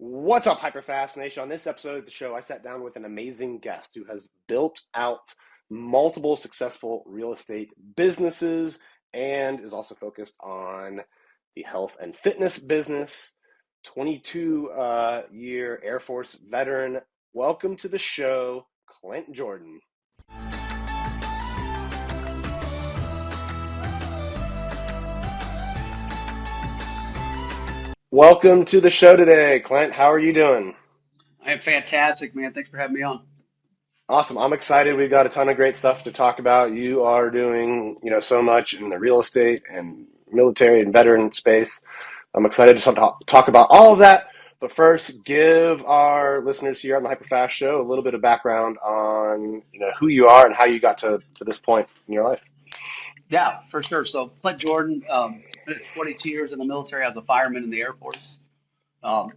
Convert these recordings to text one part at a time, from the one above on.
What's up, HyperFast Nation? On this episode of the show, I sat down with an amazing guest who has built out multiple successful real estate businesses and is also focused on the health and fitness business. 22-year Air Force veteran. Welcome to the show, Clint Jordan. Welcome to the show today, Clint. How are you doing? I am fantastic, man. Thanks for having me on. Awesome. I'm excited. We've got a ton of great stuff to talk about. You are doing, so much in the real estate and military and veteran space. I'm excited to talk about all of that. But first, give our listeners here on the HyperFast Show a little bit of background on, who you are and how you got to this point in your life. Yeah, for sure. So Clint Jordan, been at 22 years in the military as a fireman in the Air Force.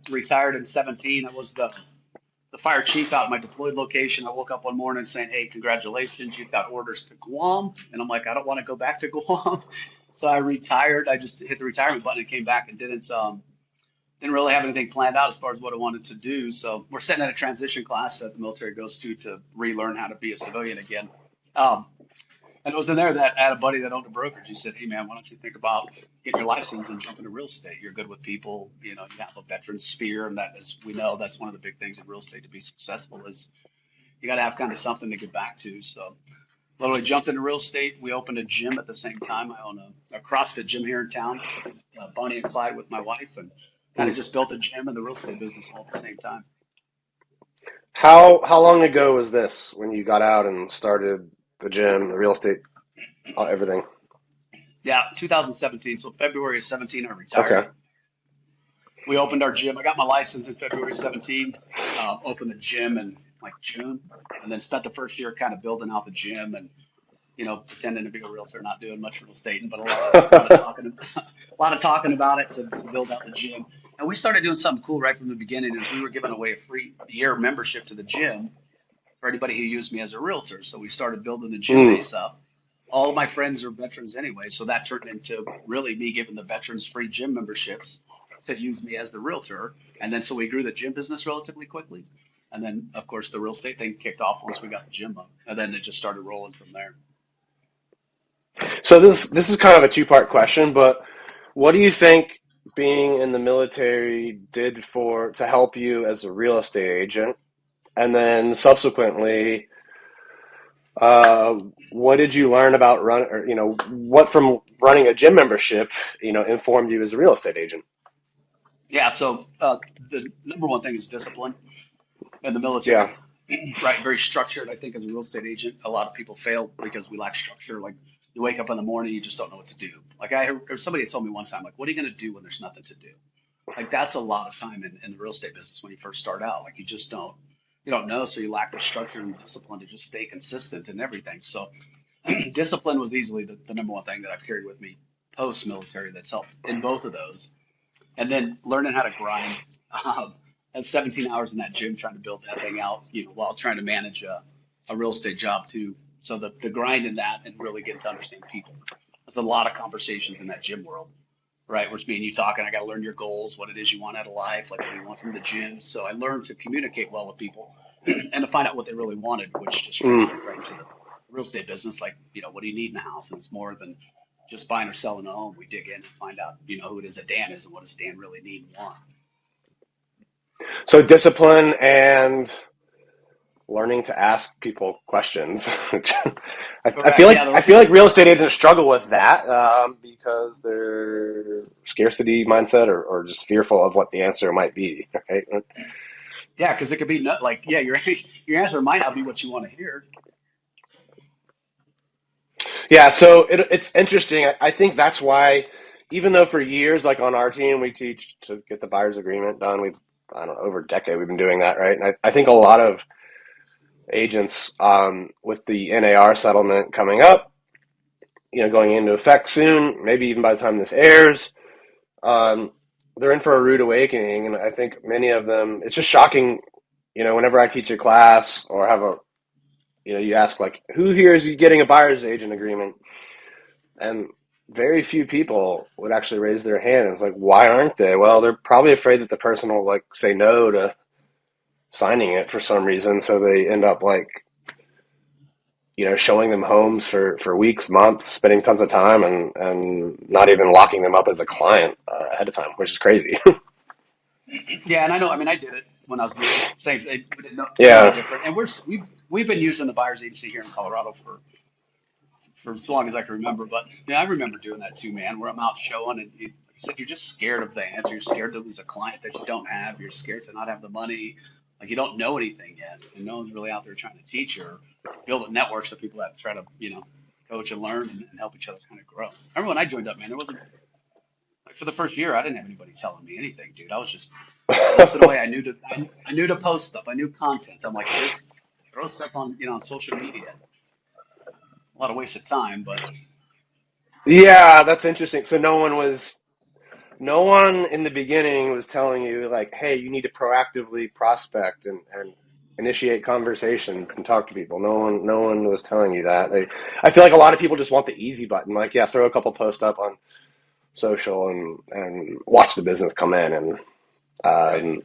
Retired in 17. I was the fire chief out at my deployed location. I woke up one morning saying, "Hey, congratulations, you've got orders to Guam." And I'm like, "I don't want to go back to Guam." So I retired. I just hit the retirement button and came back and didn't really have anything planned out as far as what I wanted to do. So we're sitting at a transition class that the military goes to relearn how to be a civilian again. Um, And it was in there that I had a buddy that owned a brokerage. He said, "Hey man, why don't you think about getting your license and jump into real estate? You're good with people, you have a veteran sphere, and that, as we know, that's one of the big things in real estate to be successful is you got to have kind of something to get back to." So literally jumped into real estate. We opened a gym at the same time. I own a CrossFit gym here in town, Bonnie and Clyde with my wife, and kind of just built a gym and the real estate business all at the same time. How long ago was this when you got out and started the gym, the real estate, everything? Yeah, 2017. So February of 17, I retired. Okay. We opened our gym. I got my license in February 17, opened the gym in like June, and then spent the first year kind of building out the gym and, pretending to be a realtor, not doing much real estate, but a lot of talking about it to build out the gym. And we started doing something cool right from the beginning is we were giving away a free year membership to the gym for anybody who used me as a realtor. So we started building the gym base up. All of my friends are veterans anyway, so that turned into really me giving the veterans free gym memberships to use me as the realtor. And then so we grew the gym business relatively quickly. And then, of course, the real estate thing kicked off once we got the gym up. And then it just started rolling from there. So this is kind of a two-part question, but what do you think being in the military did to help you as a real estate agent? And then subsequently, what did you learn about what from running a gym membership, informed you as a real estate agent? Yeah, so the number one thing is discipline in the military. Yeah. Right, very structured. I think as a real estate agent, a lot of people fail because we lack structure. Like you wake up in the morning, you just don't know what to do. Like somebody told me one time, like, "What are you going to do when there's nothing to do?" Like that's a lot of time in the real estate business when you first start out. Like you don't know, so you lack the structure and discipline to just stay consistent in everything. So discipline was easily the number one thing that I've carried with me post military that's helped in both of those. And then learning how to grind. Um, and 17 hours in that gym trying to build that thing out, while trying to manage a real estate job too. So the grind in that and really getting to understand people. There's a lot of conversations in that gym world, right? Where it's me and you talking. I got to learn your goals, what it is you want out of life, like what you want from the gym. So I learned to communicate well with people and to find out what they really wanted, which just translates right into the real estate business. Like, what do you need in a house? And it's more than just buying or selling a home. We dig in and find out, who it is that Dan is and what does Dan really need and want. So discipline and learning to ask people questions. I feel like real estate agents struggle with that because they're scarcity mindset or just fearful of what the answer might be. Right? Yeah, because it could be your answer might not be what you want to hear. Yeah, so it's interesting. I think that's why, even though for years, like on our team, we teach to get the buyer's agreement done. I don't know, over a decade we've been doing that, right? And I think a lot of agents with the NAR settlement coming up, going into effect soon, maybe even by the time this airs, they're in for a rude awakening. And I think many of them, it's just shocking, whenever I teach a class or have you ask like, who here is getting a buyer's agent agreement? And very few people would actually raise their hand. It's like, why aren't they? Well, they're probably afraid that the person will like say no to signing it for some reason, so they end up like, showing them homes for weeks, months, spending tons of time, and not even locking them up as a client ahead of time, which is crazy. Yeah, and I know. I mean, I did it when I was new. Same. We didn't know no Yeah. different. And we've been using the buyer's agency here in Colorado for as long as I can remember. But yeah, I remember doing that too, man. Where I'm out showing, and like you said, you're just scared of the answer. You're scared to lose a client that you don't have. You're scared to not have the money. Like you don't know anything yet, and no one's really out there trying to teach you or build a network so people that try to coach and learn and help each other kind of grow. I remember when I joined up, man. There wasn't like for the first year, I didn't have anybody telling me anything, dude. I was just posting away. I knew to post stuff. I knew content. I'm like, just throw stuff on on social media. A lot of wasted time, but Yeah, that's interesting. So no one in the beginning was telling you like, hey, you need to proactively prospect and initiate conversations and talk to people. No one was telling you that. I feel like a lot of people just want the easy button. Like, yeah, throw a couple posts up on social and watch the business come in. And right. um,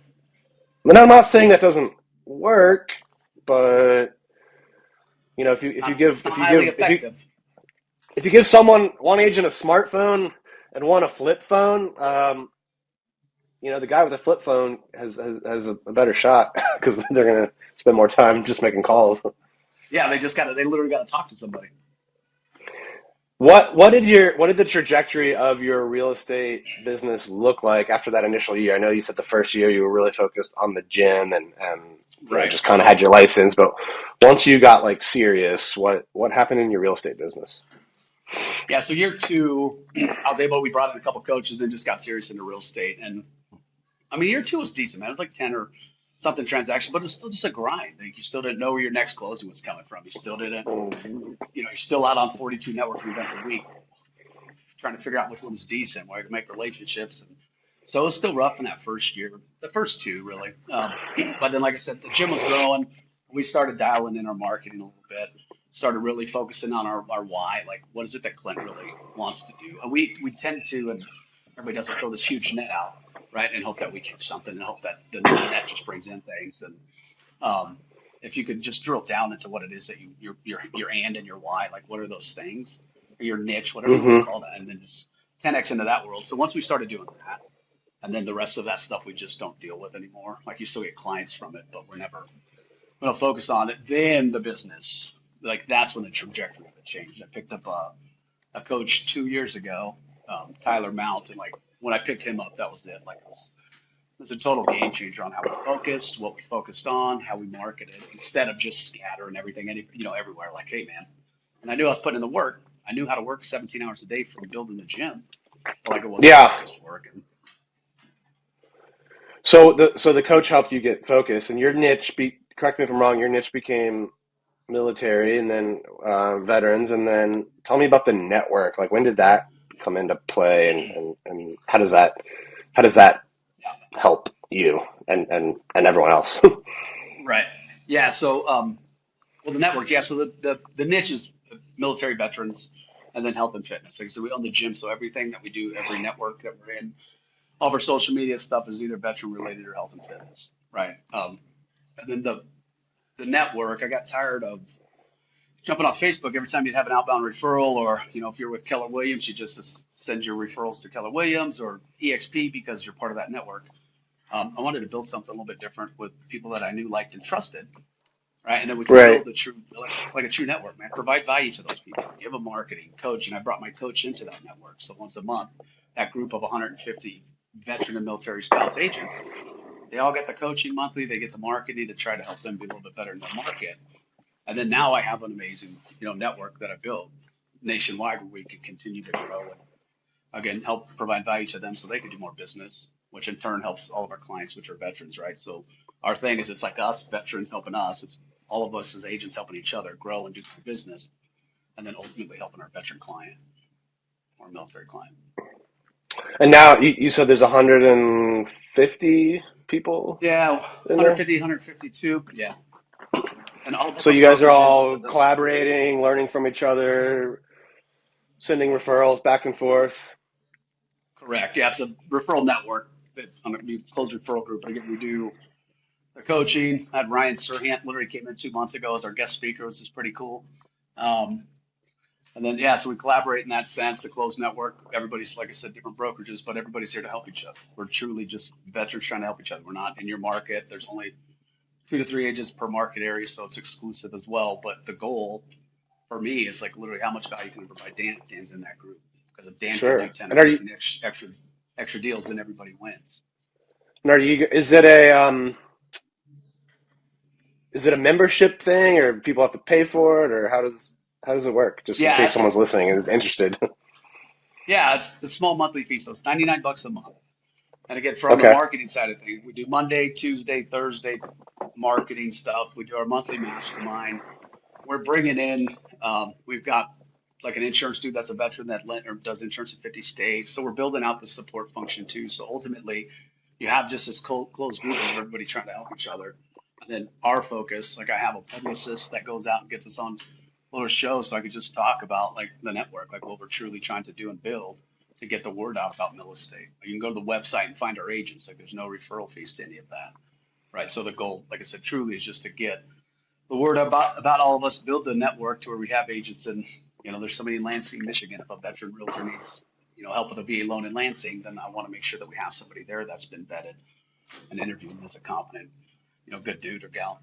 and I'm not saying that doesn't work, but if you It's if you not give it's not highly effective. if you give one agent a smartphone and one a flip phone, the guy with a flip phone has a better shot because they're going to spend more time just making calls. Yeah, they literally got to talk to somebody. What did the trajectory of your real estate business look like after that initial year? I know you said the first year you were really focused on the gym and Right. just kind of had your license, but once you got like serious, what happened in your real estate business? Yeah, so year two, I was able, we brought in a couple coaches, then just got serious into real estate. And I mean, year two was decent, man. It was like 10 or something transaction, but it was still just a grind. Like you still didn't know where your next closing was coming from. You still didn't, you're still out on 42 networking events a week, trying to figure out which one's decent, where you can make relationships. And so it was still rough in that first year, the first two really. But then, like I said, the gym was growing. We started dialing in our marketing a little bit, started really focusing on our why, like what is it that Clint really wants to do. And we tend to, and everybody does, throw this huge net out, right, and hope that we catch something and hope that the net just brings in things. And um, if you could just drill down into what it is that your and your why, like what are those things, or your niche, whatever you want to Mm-hmm. call that, and then just 10x into that world. So once we started doing that, and then the rest of that stuff we just don't deal with anymore. Like you still get clients from it, but we're not focused on it. Then the business, like that's when the trajectory of it changed. I picked up a coach 2 years ago, Tyler Mount, and like when I picked him up, that was it. Like it was a total game changer on how we focused, what we focused on, how we marketed, instead of just scattering everything, everywhere. Like, hey, man. And I knew I was putting in the work. I knew how to work 17 hours a day from building the gym, but like it wasn't Yeah. focused work. And So the coach helped you get focused, and your niche. Correct me if I'm wrong. Your niche became military, and then veterans, and then tell me about the network. Like, when did that come into play, and how does that yeah, help you and everyone else? right. Yeah. So, well, the network. Yeah. So the niche is military veterans, and then health and fitness. Like, so we own the gym. So everything that we do, every network that we're in, all of our social media stuff is either veteran related or health and fitness. Right. And then the network, I got tired of jumping off Facebook every time you'd have an outbound referral, or if you're with Keller Williams, you just send your referrals to Keller Williams or EXP because you're part of that network. I wanted to build something a little bit different with people that I knew, liked, and trusted, right? And then we could Right. build like a true network, man. Provide value to those people. Give them marketing, coach, and I brought my coach into that network. So once a month, that group of 150 veteran and military spouse agents, they all get the coaching monthly. They get the marketing to try to help them be a little bit better in their market. And then now I have an amazing, network that I built nationwide where we can continue to grow and again help provide value to them so they can do more business, which in turn helps all of our clients, which are veterans, right? So our thing is it's like us veterans helping us. It's all of us as agents helping each other grow and do more business, and then ultimately helping our veteran client or military client. And now you said there's 150 people Yeah, in there. 150, 152. Yeah, and all So different you guys are brokerages. all collaborating, learning from each other. sending referrals back and forth. Correct. Yeah, it's a referral network. It's on a closed referral group. Again, we do the coaching. I had Ryan Serhant literally came in 2 months ago as our guest speaker, which is pretty cool. Um, and then, yeah, so we collaborate in that sense, a closed network. Everybody's, like I said, different brokerages, but everybody's here to help each other. We're truly just veterans trying to help each other. We're not in your market. There's only 2 to 3 agents per market area, so it's exclusive as well. But the goal for me is like literally how much value can we provide Dan if Dan's in that group. Because if Dan can do Sure. 10 or And are you 15 extra deals, then everybody wins. and are you is it a membership thing, or people have to pay for it, or how does it work? Just in Yeah, case someone's listening and is interested. it's the small monthly fee, so it's $99 a month. And again, for on the Okay. marketing side of things, we do Monday, Tuesday, Thursday marketing stuff. We do our monthly mastermind. We're bringing in, we've got like an insurance dude that's a veteran that or does insurance in 50 states. So we're building out the support function too. So ultimately, you have just this closed group of everybody trying to help each other. And then our focus, like I have a publicist that goes out and gets us on little shows so I could just talk about like the network, like what we're truly trying to do and build to get the word out about mill estate. You can go to the website and find our agents. Like there's no referral fees to any of that, right? So the goal, like I said, truly is just to get the word about all of us, build the network to where we have agents in, there's somebody in Lansing, Michigan. If a veteran realtor needs, help with a VA loan in Lansing, then I want to make sure that we have somebody there that's been vetted and interviewed and is a competent, good dude or gal.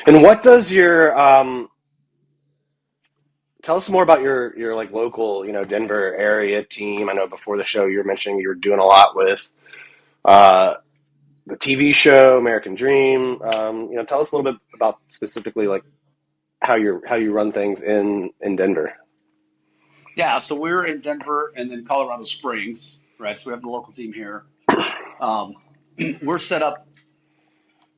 And what does your tell us more about your like local, Denver area team. I know before the show you were mentioning you were doing a lot with uh, the TV show American Dream. Tell us a little bit about specifically like how you run things in Denver. Yeah, so we're in Denver and then Colorado Springs, right? So we have the local team here. Um, we're set up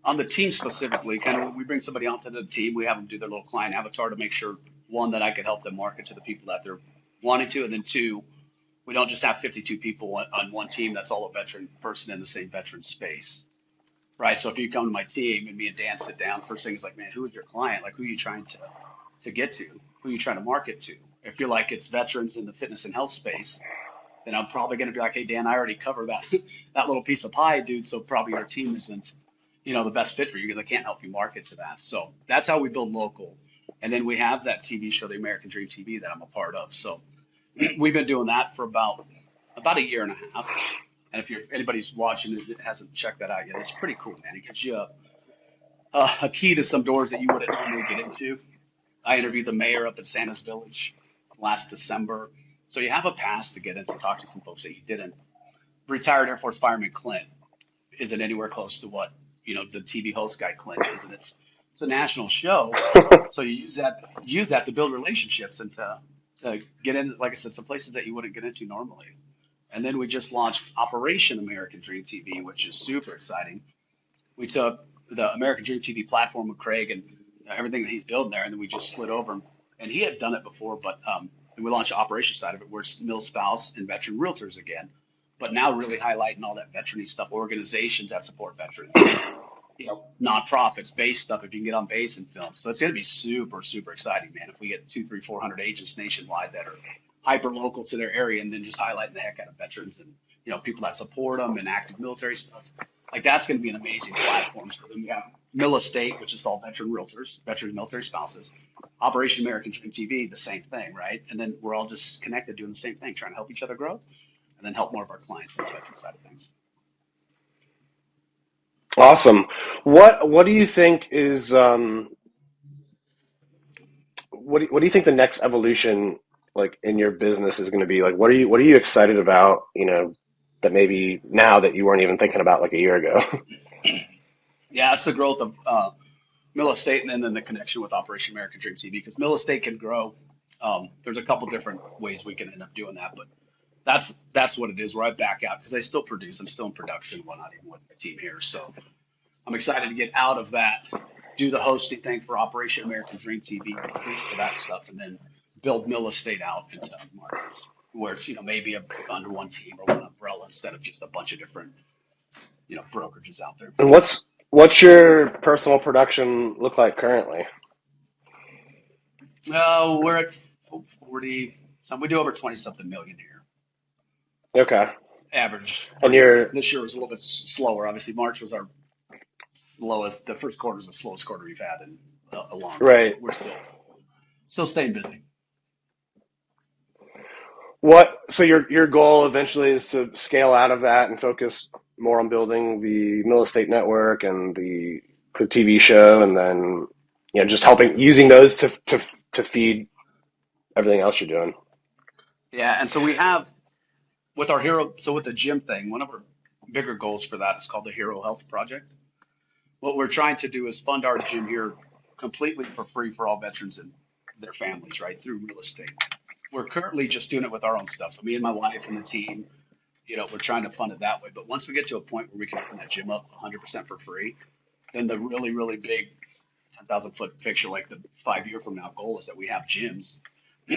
on the team specifically, kind of when we bring somebody onto the team, we have them do their little client avatar to make sure, one, that I could help them market to the people that they're wanting to, and then two, we don't just have 52 people on one team that's all a veteran person in the same veteran space, right? So if you come to my team and me and Dan sit down, first thing is like, man, who is your client? Like, who are you trying to get to? Who are you trying to market to? If you're like, it's veterans in the fitness and health space, then I'm probably going to be like, hey, Dan, I already covered that that little piece of pie, dude. So probably your team isn't, the best fit for you because I can't help you market to that. So that's how we build local. And then we have that TV show, the American Dream TV, that I'm a part of. So we've been doing that for about a year and a half. And if anybody's watching it that hasn't checked that out yet, it's pretty cool, man. It gives you a key to some doors that you wouldn't normally get into. I interviewed the mayor up at Santa's Village last December. So you have a pass to get in to talk to some folks that you didn't. Retired Air Force fireman Clint isn't anywhere close to what, the TV host guy Clint is. And it's a national show. So you use that to build relationships and to get in, like I said, some places that you wouldn't get into normally. And then we just launched Operation American Dream TV, which is super exciting. We took the American Dream TV platform with Craig and everything that he's building there, and then we just slid over. And he had done it before, but and we launched the operation side of it, where it's mill spouse and veteran realtors again, but now really highlighting all that veteran stuff, organizations that support veterans, nonprofits, base stuff. If you can get on base and film, so it's going to be super, super exciting, man. If we get 2, 3, 400 agents nationwide that are hyper local to their area, and then just highlighting the heck out of veterans and people that support them and active military stuff, like that's going to be an amazing platform. So then we have Mill Estate, which is all veteran realtors, veteran military spouses. Operation American Dream TV, the same thing, right? And then we're all just connected, doing the same thing, trying to help each other grow, and then help more of our clients on the veteran side of things. Awesome. What do you think is what do you think the next evolution like in your business is going to be? Like what are you excited about, that maybe now that you weren't even thinking about like a year ago? Yeah, it's the growth of Mill Estate, and then the connection with Operation American Dream TV, because Mill Estate can grow. There's a couple different ways we can end up doing that, but that's what it is. Where I back out because I still produce. I'm still in production, whatnot, even with the team here. So I'm excited to get out of that, do the hosting thing for Operation American Dream TV, recruit for that stuff, and then build Mill Estate out into markets where it's maybe under one team or one umbrella instead of just a bunch of different brokerages out there. And what's your personal production look like currently? We're at 40 some. We do over 20 something million here, Okay. average per And year. you're This year was a little bit slower. Obviously, March was our lowest. The first quarter is the slowest quarter we've had in a long time, right. but we're still staying busy. So your goal eventually is to scale out of that and focus more on building the Mill Estate Network and the TV show, and then just helping using those to feed everything else you're doing. Yeah, and so we have with our hero. So with the gym thing, one of our bigger goals for that is called the Hero Health Project. What we're trying to do is fund our gym here completely for free for all veterans and their families, right, through real estate. We're currently just doing it with our own stuff. So me and my wife and the team, we're trying to fund it that way. But once we get to a point where we can open that gym up 100% for free, then the really, really big 10,000-foot picture, like the 5 year from now goal, is that we have gyms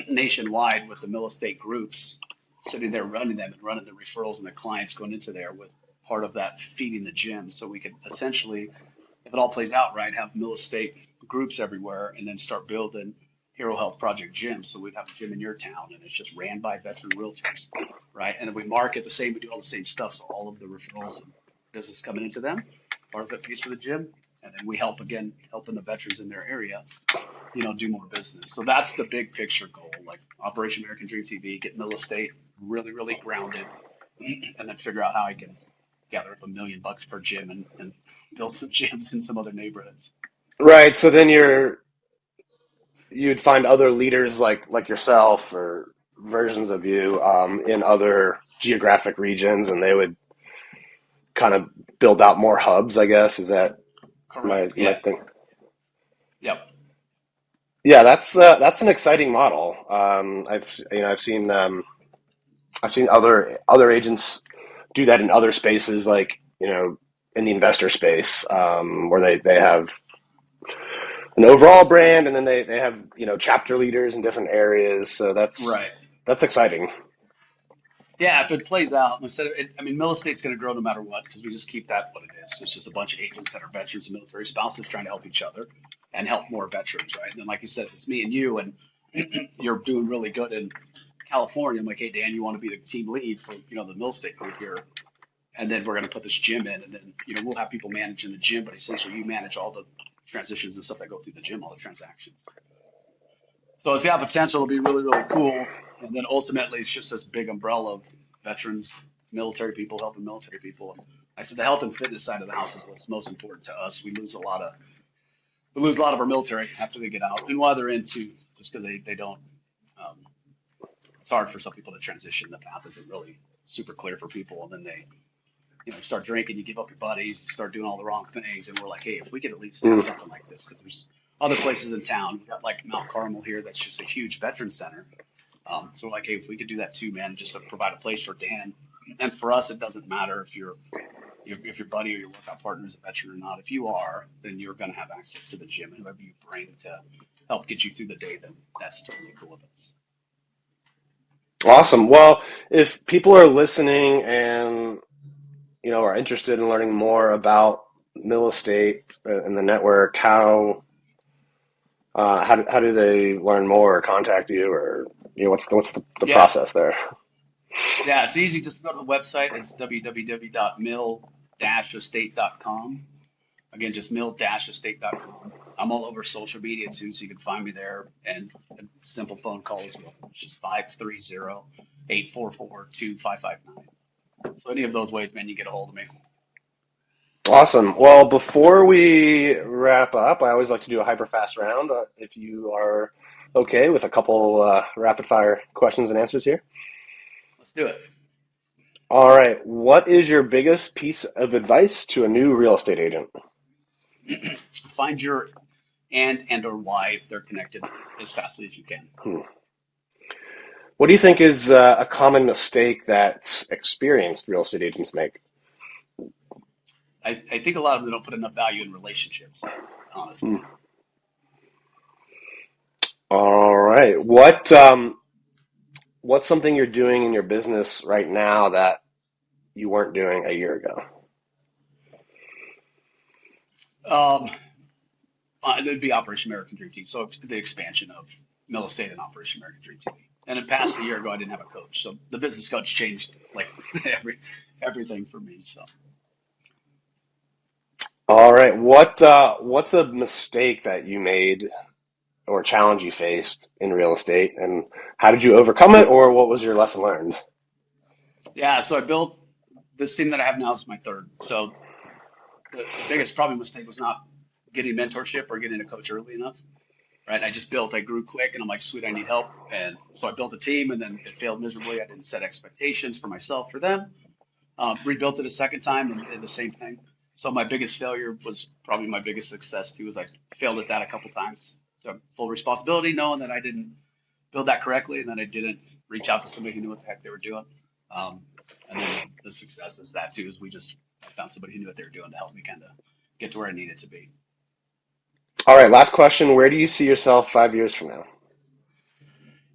nationwide with the mill estate groups sitting there running them and running the referrals and the clients going into there with part of that feeding the gym. So we could essentially, if it all plays out right, have mill estate groups everywhere and then start building Hero Health Project gyms. So we'd have a gym in your town and it's just ran by veteran realtors, right? And then we market the same, we do all the same stuff. So all of the referrals and business coming into them, part of it pays for the gym. And then we help again, helping the veterans in their area, do more business. So that's the big picture goal, like Operation American Dream TV, get mill estate really, really grounded, and then figure out how I can gather up $1 million per gym and build some gyms in some other neighborhoods. Right. So then you'd find other leaders like yourself or versions of you in other geographic regions, and they would kind of build out more hubs. I guess is that my Correct. my Yeah. thing. Yep. Yeah, that's an exciting model. I've seen other agents do that in other spaces, like in the investor space, where they have an overall brand, and then they have chapter leaders in different areas. So Right. that's exciting. Yeah, if it plays out, instead of it, I mean, mill estate's going to grow no matter what because we just keep that what it is. It's just a bunch of agents that are veterans and military spouses trying to help each other and help more veterans, right? And then, like you said, it's me and you, and you're doing really good in California. I'm like, hey, Dan, you want to be the team lead for the mill estate group here? And then we're going to put this gym in, and then we'll have people managing the gym, but essentially you manage all the transitions and stuff that go through the gym, all the transactions. So it's got potential to be really, really cool. And then ultimately, it's just this big umbrella of veterans, military people helping military people. And I said the health and fitness side of the house is what's most important to us. We lose a lot of our military after they get out, and while they're in too, just because they don't. Um, it's hard for some people to transition. The path isn't really super clear for people, and then they start drinking, you give up your buddies, you start doing all the wrong things. And we're like, hey, if we could at least have Mm. something like this, because there's other places in town. We got like Mount Carmel here, that's just a huge veteran center. So we're like, hey, if we could do that too, man, just to provide a place for Dan. And for us, it doesn't matter if your buddy or your workout partner is a veteran or not. If you are, then you're going to have access to the gym, and whoever you bring to help get you through the day, then that's totally cool with us. Awesome. Well, if people are listening and are interested in learning more about Mill Estate and the network, how do they learn more or contact you, or what's the Yeah, process there? yeah, it's easy. Just go to the website. It's www.mill-estate.com. Again, just mill-estate.com. I'm all over social media too, so you can find me there, and a simple phone call as well. It's just 530-844-2559. So any of those ways, man, you get a hold of me. Awesome. Well, before we wrap up, I always like to do a hyper fast round. If you are okay with a couple rapid fire questions and answers here. Let's do it. All right. What is your biggest piece of advice to a new real estate agent? So find your and or why if they're connected as fastly as you can. Hmm. What do you think is a common mistake that experienced real estate agents make? I think a lot of them don't put enough value in relationships, honestly. Hmm. All right. What's something you're doing in your business right now that you weren't doing a year ago? It'd be Operation American Dream Team. So the expansion of Mill Estate and Operation American Dream TV. And it passed a year ago, I didn't have a coach. So the business coach changed like everything for me. So All right. What's a mistake that you made or challenge you faced in real estate, and how did you overcome it, or what was your lesson learned? yeah, so I built this team that I have now is my third. So the biggest probably mistake was not getting mentorship or getting a coach early enough. Right. I grew quick and I'm like, sweet, I need help. And so I built a team and then it failed miserably. I didn't set expectations for myself, for them. Rebuilt it a second time and the same thing. So my biggest failure was probably my biggest success too, was I failed at that a couple times. So full responsibility, knowing that I didn't build that correctly and then I didn't reach out to somebody who knew what the heck they were doing. Um, and then the success is that too, is I found somebody who knew what they were doing to help me kind of get to where I needed to be. All right, last question. Where do you see yourself 5 years from now?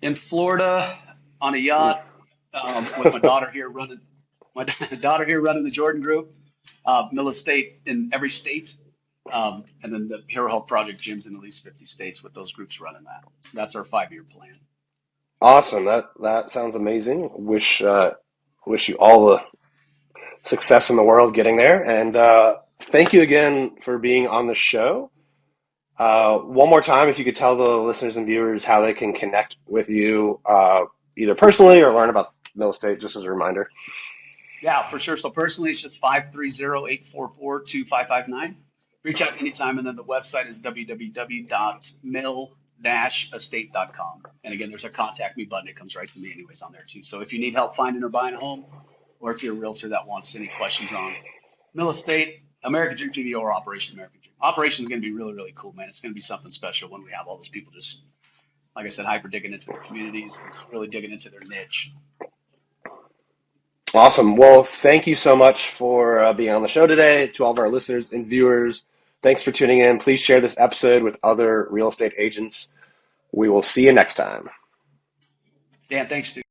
In Florida on a yacht, with my daughter here running the Jordan Group, Mill Estate in every state, and then the Hero Health Project gyms in at least 50 states with those groups running that. That's our 5-year plan. Awesome. That sounds amazing. Wish you all the success in the world getting there. And thank you again for being on the show. One more time, if you could tell the listeners and viewers how they can connect with you, either personally or learn about Mill Estate, just as a reminder. Yeah, for sure. So personally, it's just 530-844-2559. Reach out anytime, and then the website is www.mill-estate.com. And again, there's a contact me button. It comes right to me anyways on there too. So if you need help finding or buying a home, or if you're a realtor that wants any questions on Mill Estate, American Dream TV, or Operation American Dream. Operation is going to be really, really cool, man. It's going to be something special when we have all those people just, like I said, hyper digging into their communities and really digging into their niche. Awesome. Well, thank you so much for being on the show today. To all of our listeners and viewers, thanks for tuning in. Please share this episode with other real estate agents. We will see you next time. Dan, thanks, dude.